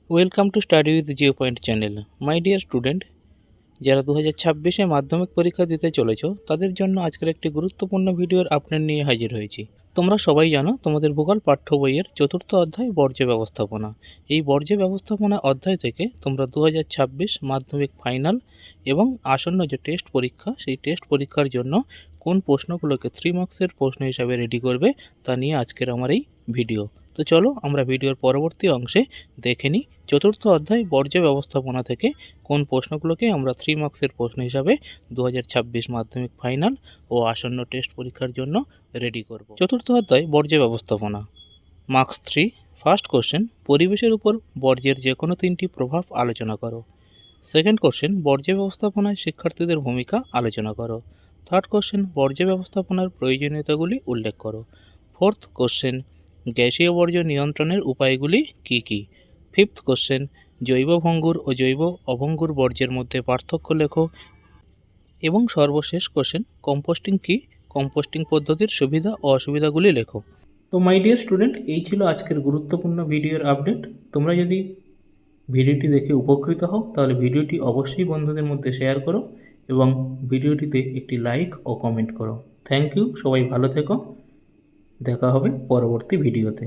Welcome to study with Jio point channel. My dear student, যারা 2026-এ মাধ্যমিক পরীক্ষা দিতে চলেছো তাদের জন্য আজকের একটি গুরুত্বপূর্ণ ভিডিওর আপডেট নিয়ে হাজির হয়েছি। তোমরা সবাই জানো তোমাদের ভূগোল পাঠ্য বইয়ের 4র্থ অধ্যায় বর্জ্য ব্যবস্থাপনা। এই বর্জ্য ব্যবস্থাপনা অধ্যায় থেকে তোমরা 2026 মাধ্যমিক ফাইনাল এবং আসন্ন যে টেস্ট পরীক্ষা সেই টেস্ট পরীক্ষার জন্য কোন প্রশ্নগুলোকে 3 মার্কসের প্রশ্ন হিসাবে রেডি করবে তা নিয়ে আজকের আমার এই ভিডিও। তো চলো আমরা ভিডিওর পরবর্তী অংশে দেখে নিই 4র্থ অধ্যায় বর্জ্য ব্যবস্থাপনা থেকে কোন প্রশ্নগুলোকে আমরা 3 মার্কসের প্রশ্ন হিসাবে 2026 মাধ্যমিক ফাইনাল ও আসন্ন টেস্ট পরীক্ষার জন্য রেডি করব। 4র্থ অধ্যায় বর্জ্য ব্যবস্থাপনা, মার্কস 3। ফার্স্ট কোশ্চেন, পরিবেশের উপর বর্জ্যের যে কোনো 3টি প্রভাব আলোচনা করো। সেকেন্ড কোশ্চেন, বর্জ্য ব্যবস্থাপনায় শিক্ষার্থীদের ভূমিকা আলোচনা করো। থার্ড কোশ্চেন, বর্জ্য ব্যবস্থাপনার প্রয়োজনীয়তাগুলি উল্লেখ করো। ফোর্থ কোশ্চেন, গ্যাসীয় বর্জ্য নিয়ন্ত্রণের উপায়গুলি কী কী। ফিফথ কোশ্চেন, জৈব ভঙ্গুর ও জৈব অভঙ্গুর বর্জ্যের মধ্যে পার্থক্য লেখো। এবং সর্বশেষ কোশ্চেন, কম্পোস্টিং কী, কম্পোস্টিং পদ্ধতির সুবিধা ও অসুবিধাগুলি লেখো। তো মাই ডিয়ার স্টুডেন্ট, এই ছিল আজকের গুরুত্বপূর্ণ ভিডিওর আপডেট। তোমরা যদি ভিডিওটি দেখে উপকৃত হও তাহলে ভিডিওটি অবশ্যই বন্ধুদের মধ্যে শেয়ার করো এবং ভিডিওটিতে একটি লাইক ও কমেন্ট করো। থ্যাংক ইউ, সবাই ভালো থেকো। দেখা হবে পরবর্তী ভিডিওতে।